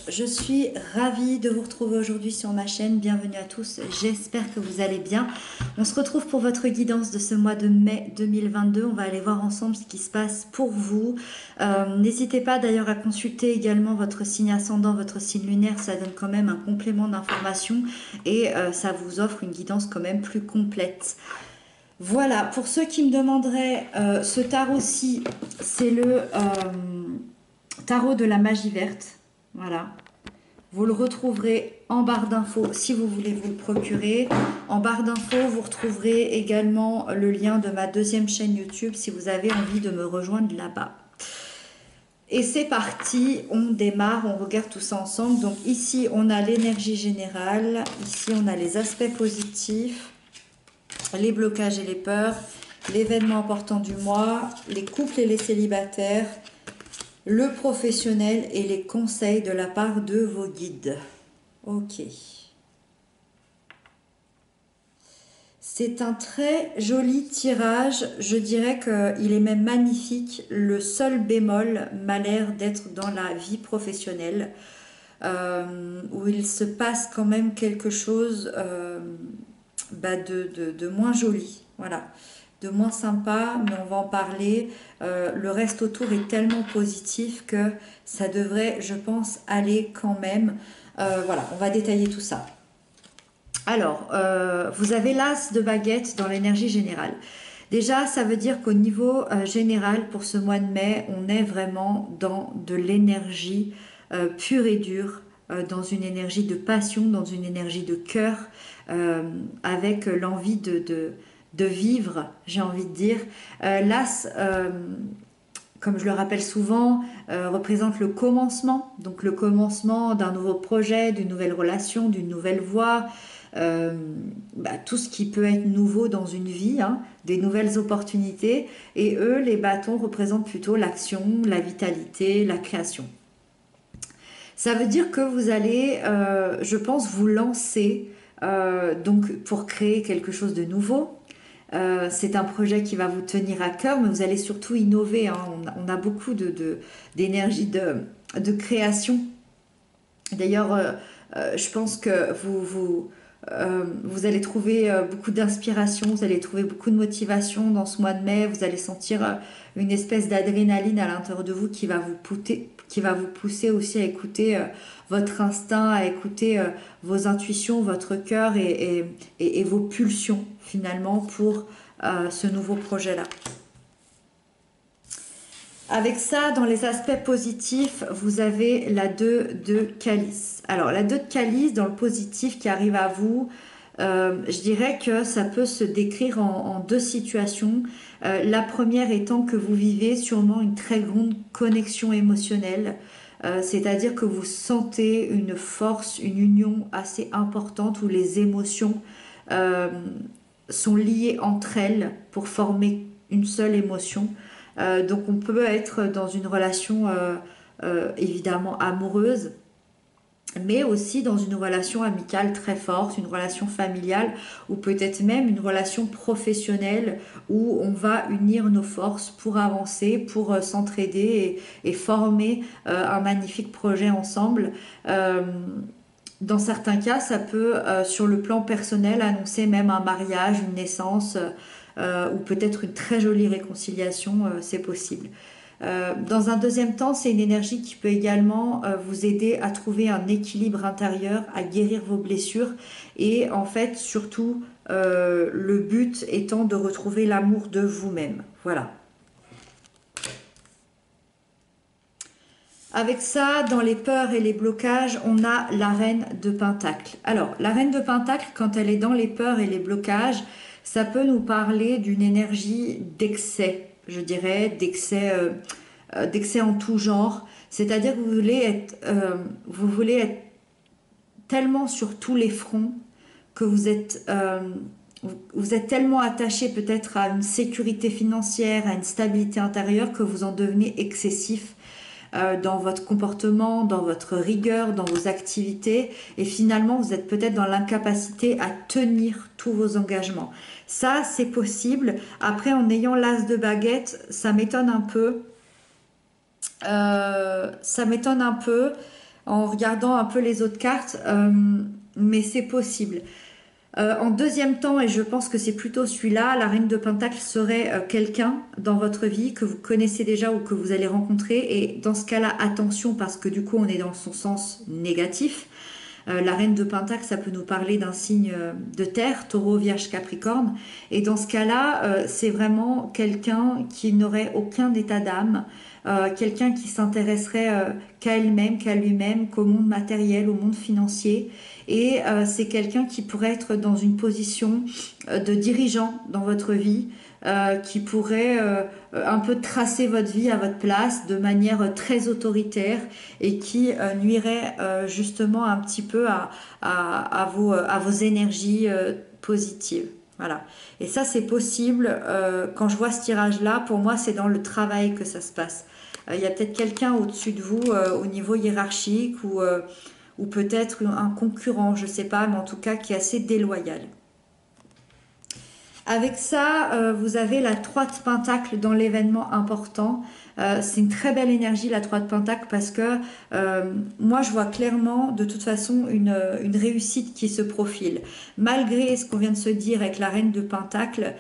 je suis ravie de vous retrouver aujourd'hui sur ma chaîne. Bienvenue à tous, j'espère que vous allez bien. On se retrouve pour votre guidance de ce mois de mai 2022. On va aller voir ensemble ce qui se passe pour vous. N'hésitez pas d'ailleurs à consulter également votre signe ascendant, votre signe lunaire. Ça donne quand même un complément d'information et ça vous offre une guidance quand même plus complète. Voilà, pour ceux qui me demanderaient, ce tarot-ci, c'est le tarot de la magie verte. Voilà. Vous le retrouverez en barre d'infos si vous voulez vous le procurer. En barre d'infos, vous retrouverez également le lien de ma deuxième chaîne YouTube si vous avez envie de me rejoindre là-bas. Et c'est parti, on démarre, on regarde tout ça ensemble. Donc ici, on a l'énergie générale. Ici, on a les aspects positifs, les blocages et les peurs, l'événement important du mois, les couples et les célibataires, le professionnel et les conseils de la part de vos guides. Ok. C'est un très joli tirage. Je dirais qu'il est même magnifique. Le seul bémol m'a l'air d'être dans la vie professionnelle, où il se passe quand même quelque chose de moins joli. Voilà. De moins sympa, mais on va en parler. Le reste autour est tellement positif que ça devrait, je pense, aller quand même. Voilà, on va détailler tout ça. Alors, vous avez l'as de baguette dans l'énergie générale. Déjà, ça veut dire qu'au niveau général, pour ce mois de mai, on est vraiment dans de l'énergie pure et dure, dans une énergie de passion, dans une énergie de cœur, avec l'envie de vivre, j'ai envie de dire. L'as, comme je le rappelle souvent, représente le commencement, donc le commencement d'un nouveau projet, d'une nouvelle relation, d'une nouvelle voie, tout ce qui peut être nouveau dans une vie, hein, des nouvelles opportunités. Et eux, les bâtons représentent plutôt l'action, la vitalité, la création. Ça veut dire que vous allez, je pense, vous lancer donc pour créer quelque chose de nouveau. C'est un projet qui va vous tenir à cœur, mais vous allez surtout innover, hein. On a beaucoup d'énergie de création. D'ailleurs, je pense que vous allez trouver beaucoup d'inspiration, vous allez trouver beaucoup de motivation dans ce mois de mai. Vous allez sentir une espèce d'adrénaline à l'intérieur de vous qui va vous pousser aussi à écouter votre instinct, à écouter vos intuitions, votre cœur et vos pulsions finalement pour ce nouveau projet-là. Avec ça, dans les aspects positifs, vous avez la 2 de calice. Alors, la 2 de calice, dans le positif qui arrive à vous, je dirais que ça peut se décrire en deux situations. La première étant que vous vivez sûrement une très grande connexion émotionnelle, c'est-à-dire que vous sentez une force, une union assez importante où les émotions sont liées entre elles pour former une seule émotion. Donc on peut être dans une relation évidemment amoureuse, mais aussi dans une relation amicale très forte, une relation familiale ou peut-être même une relation professionnelle où on va unir nos forces pour avancer, pour s'entraider et former un magnifique projet ensemble. Dans certains cas, ça peut, sur le plan personnel, annoncer même un mariage, une naissance, ou peut-être une très jolie réconciliation, c'est possible. Dans un deuxième temps, c'est une énergie qui peut également vous aider à trouver un équilibre intérieur, à guérir vos blessures et en fait, surtout, le but étant de retrouver l'amour de vous-même. Voilà. Avec ça, dans les peurs et les blocages, on a la reine de Pentacle. Alors, la reine de Pentacle, quand elle est dans les peurs et les blocages, ça peut nous parler d'une énergie d'excès, je dirais, d'excès en tout genre. C'est-à-dire que vous voulez être tellement sur tous les fronts que vous êtes tellement attaché peut-être à une sécurité financière, à une stabilité intérieure que vous en devenez excessif dans votre comportement, dans votre rigueur, dans vos activités et finalement vous êtes peut-être dans l'incapacité à tenir tous vos engagements. Ça c'est possible. Après en ayant l'as de baguette, ça m'étonne un peu. en regardant un peu les autres cartes, mais c'est possible. En deuxième temps, et je pense que c'est plutôt celui-là, la reine de Pentacle serait quelqu'un dans votre vie que vous connaissez déjà ou que vous allez rencontrer. Et dans ce cas-là, attention parce que du coup, on est dans son sens négatif. La reine de Pentacle, ça peut nous parler d'un signe de terre, taureau, vierge, capricorne. Et dans ce cas-là, c'est vraiment quelqu'un qui n'aurait aucun état d'âme, quelqu'un qui s'intéresserait qu'à elle-même, qu'à lui-même, qu'au monde matériel, au monde financier. Et c'est quelqu'un qui pourrait être dans une position de dirigeant dans votre vie, qui pourrait un peu tracer votre vie à votre place de manière très autoritaire et qui nuirait justement un petit peu à vos énergies positives. Voilà. Et ça, c'est possible. Quand je vois ce tirage-là, pour moi, c'est dans le travail que ça se passe. Il y a peut-être quelqu'un au-dessus de vous au niveau hiérarchique ou peut-être un concurrent, je ne sais pas, mais en tout cas qui est assez déloyal. Avec ça, vous avez la 3 de Pentacle dans l'événement important. C'est une très belle énergie, la 3 de Pentacle, parce que moi, je vois clairement, de toute façon, une réussite qui se profile. Malgré ce qu'on vient de se dire avec la reine de Pentacle,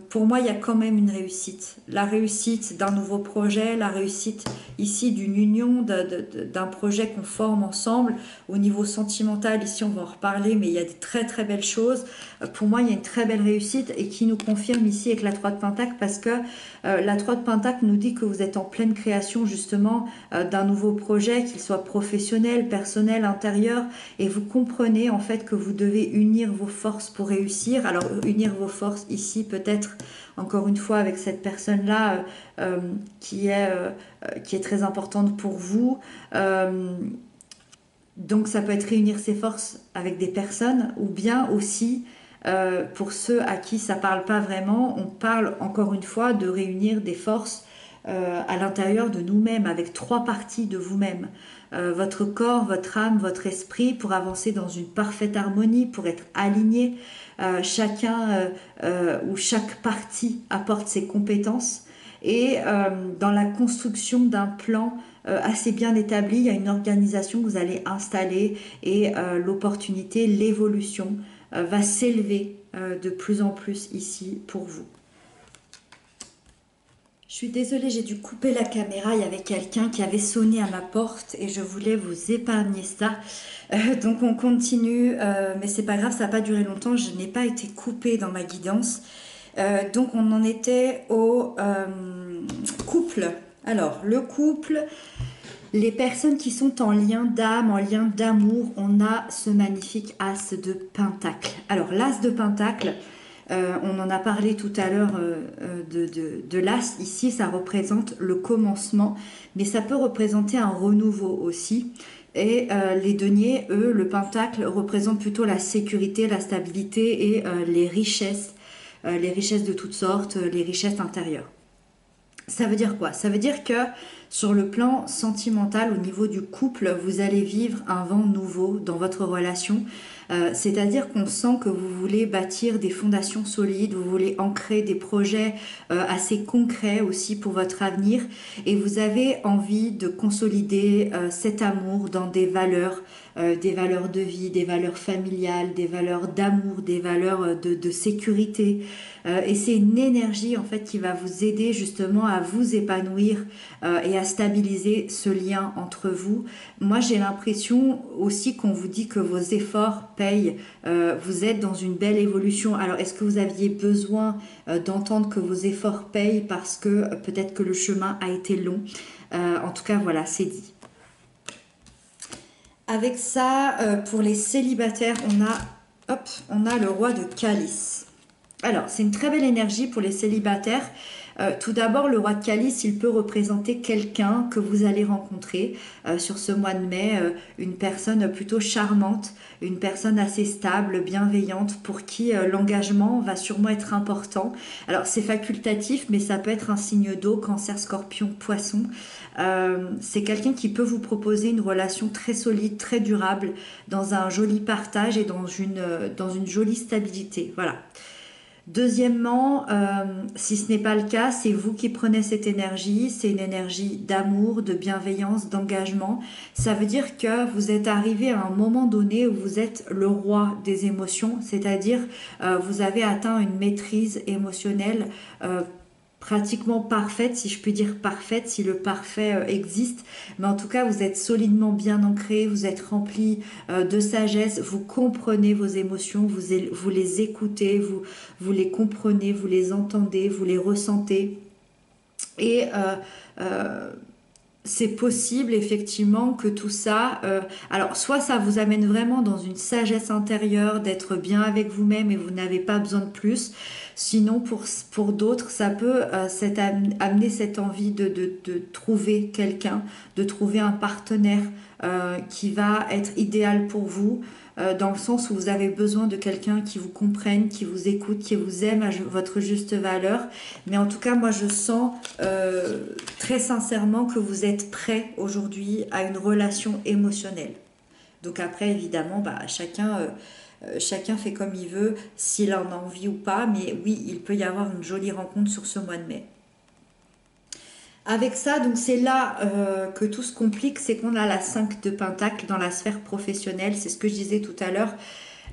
pour moi, il y a quand même une réussite. La réussite d'un nouveau projet, la réussite ici d'une union, d'un projet qu'on forme ensemble. Au niveau sentimental, ici, on va en reparler, mais il y a des très, très belles choses. Pour moi, il y a une très belle réussite et qui nous confirme ici avec la 3 de Pentacle parce que la 3 de Pentacle nous dit que vous êtes en pleine création justement d'un nouveau projet, qu'il soit professionnel, personnel, intérieur, et vous comprenez en fait que vous devez unir vos forces pour réussir. Alors unir vos forces ici peut-être encore une fois avec cette personne-là qui est très importante pour vous. Donc ça peut être réunir ses forces avec des personnes ou bien aussi pour ceux à qui ça parle pas vraiment, on parle encore une fois de réunir des forces à l'intérieur de nous-mêmes, avec 3 parties de vous-même. Votre corps, votre âme, votre esprit, pour avancer dans une parfaite harmonie, pour être aligné. Chacun ou chaque partie apporte ses compétences. Et dans la construction d'un plan assez bien établi, il y a une organisation que vous allez installer et l'opportunité, l'évolution va s'élever de plus en plus ici pour vous. Je suis désolée, j'ai dû couper la caméra, il y avait quelqu'un qui avait sonné à ma porte et je voulais vous épargner ça. Donc on continue, mais c'est pas grave, ça n'a pas duré longtemps, je n'ai pas été coupée dans ma guidance. Donc on en était au couple. Alors le couple, les personnes qui sont en lien d'âme, en lien d'amour, on a ce magnifique as de Pentacle. Alors l'as de Pentacle, on en a parlé tout à l'heure de l'as. Ici, ça représente le commencement, mais ça peut représenter un renouveau aussi. Et les deniers, eux, le Pentacle représente plutôt la sécurité, la stabilité et les richesses de toutes sortes, les richesses intérieures. Ça veut dire quoi? Ça veut dire que sur le plan sentimental, au niveau du couple, vous allez vivre un vent nouveau dans votre relation. C'est-à-dire qu'on sent que vous voulez bâtir des fondations solides, vous voulez ancrer des projets assez concrets aussi pour votre avenir et vous avez envie de consolider cet amour dans des valeurs de vie, des valeurs familiales, des valeurs d'amour, des valeurs de sécurité. Et c'est une énergie en fait qui va vous aider justement à vous épanouir et à stabiliser ce lien entre vous. Moi j'ai l'impression aussi qu'on vous dit que vos efforts payent, vous êtes dans une belle évolution. Alors est-ce que vous aviez besoin d'entendre que vos efforts payent parce que peut-être que le chemin a été long? En tout cas voilà, c'est dit. Avec ça, pour les célibataires, on a le roi de calice. Alors, c'est une très belle énergie pour les célibataires. Tout d'abord, le roi de calice, il peut représenter quelqu'un que vous allez rencontrer sur ce mois de mai, une personne plutôt charmante, une personne assez stable, bienveillante, pour qui l'engagement va sûrement être important. Alors, c'est facultatif, mais ça peut être un signe d'eau, cancer, scorpion, poisson. C'est quelqu'un qui peut vous proposer une relation très solide, très durable, dans un joli partage et dans une jolie stabilité. Voilà. Deuxièmement, si ce n'est pas le cas, c'est vous qui prenez cette énergie, c'est une énergie d'amour, de bienveillance, d'engagement. Ça veut dire que vous êtes arrivé à un moment donné où vous êtes le roi des émotions, c'est-à-dire vous avez atteint une maîtrise émotionnelle pratiquement parfaite, si je puis dire parfaite, si le parfait existe. Mais en tout cas, vous êtes solidement bien ancré, vous êtes rempli de sagesse, vous comprenez vos émotions, vous les écoutez, vous les comprenez, vous les entendez, vous les ressentez. Et c'est possible effectivement que tout ça, alors soit ça vous amène vraiment dans une sagesse intérieure, d'être bien avec vous-même et vous n'avez pas besoin de plus. Sinon pour d'autres, ça peut amener cette envie de trouver quelqu'un, de trouver un partenaire qui va être idéal pour vous. Dans le sens où vous avez besoin de quelqu'un qui vous comprenne, qui vous écoute, qui vous aime à votre juste valeur. Mais en tout cas, moi, je sens très sincèrement que vous êtes prêt aujourd'hui à une relation émotionnelle. Donc après, évidemment, chacun fait comme il veut, s'il en a envie ou pas. Mais oui, il peut y avoir une jolie rencontre sur ce mois de mai. Avec ça, donc c'est là que tout se complique, c'est qu'on a la 5 de Pentacle dans la sphère professionnelle, c'est ce que je disais tout à l'heure.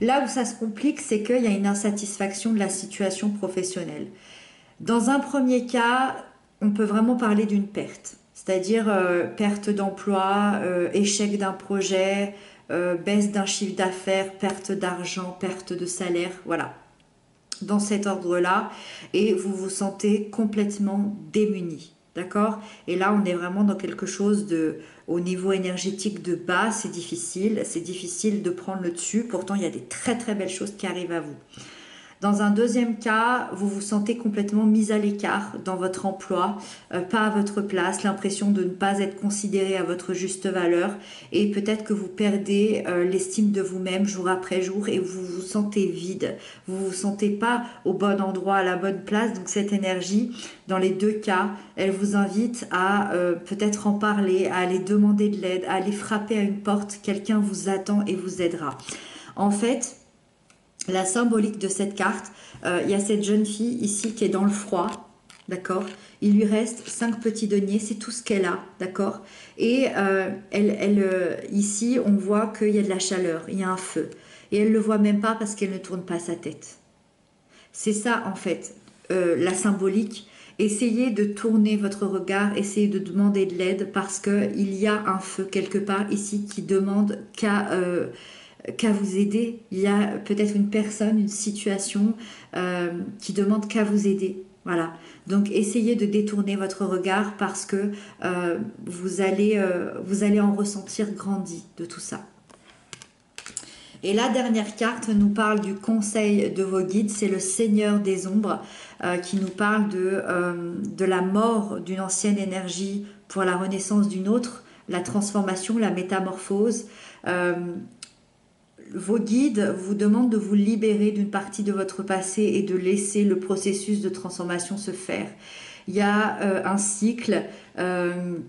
Là où ça se complique, c'est qu'il y a une insatisfaction de la situation professionnelle. Dans un premier cas, on peut vraiment parler d'une perte, c'est-à-dire perte d'emploi, échec d'un projet, baisse d'un chiffre d'affaires, perte d'argent, perte de salaire, voilà. Dans cet ordre-là, et vous vous sentez complètement démuni. D'accord? Et là, on est vraiment dans quelque chose au niveau énergétique de bas, c'est difficile de prendre le dessus. Pourtant, il y a des très très belles choses qui arrivent à vous. Dans un deuxième cas, vous vous sentez complètement mis à l'écart dans votre emploi, pas à votre place, l'impression de ne pas être considéré à votre juste valeur et peut-être que vous perdez l'estime de vous-même jour après jour et vous vous sentez vide. Vous ne vous sentez pas au bon endroit, à la bonne place. Donc cette énergie, dans les deux cas, elle vous invite à peut-être en parler, à aller demander de l'aide, à aller frapper à une porte. Quelqu'un vous attend et vous aidera. En fait, la symbolique de cette carte, il y a cette jeune fille ici qui est dans le froid, d'accord? Il lui reste 5 petits deniers, c'est tout ce qu'elle a, d'accord? Et ici, on voit qu'il y a de la chaleur, il y a un feu. Et elle ne le voit même pas parce qu'elle ne tourne pas sa tête. C'est ça, en fait, la symbolique. Essayez de tourner votre regard, essayez de demander de l'aide parce qu'il y a un feu quelque part ici qui demande qu'à vous aider. Il y a peut-être une personne, une situation qui demande qu'à vous aider. Voilà. Donc essayez de détourner votre regard parce que vous allez en ressentir grandi de tout ça. Et la dernière carte nous parle du conseil de vos guides, c'est le Seigneur des Ombres qui nous parle de la mort d'une ancienne énergie pour la renaissance d'une autre, la transformation, la métamorphose. Vos guides vous demandent de vous libérer d'une partie de votre passé et de laisser le processus de transformation se faire. Il y a un cycle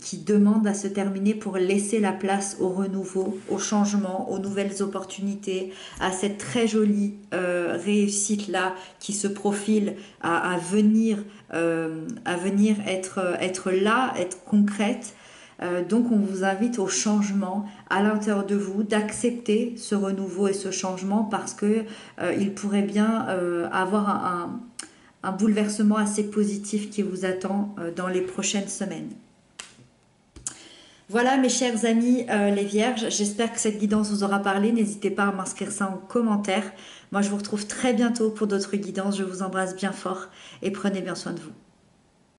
qui demande à se terminer pour laisser la place au renouveau, au changement, aux nouvelles opportunités, à cette très jolie réussite-là qui se profile à venir être là, être concrète. Donc on vous invite au changement à l'intérieur de vous, d'accepter ce renouveau et ce changement parce que il pourrait bien avoir un bouleversement assez positif qui vous attend dans les prochaines semaines. Voilà mes chers amis les vierges, j'espère que cette guidance vous aura parlé, n'hésitez pas à m'inscrire ça en commentaire. Moi je vous retrouve très bientôt pour d'autres guidances, je vous embrasse bien fort et prenez bien soin de vous.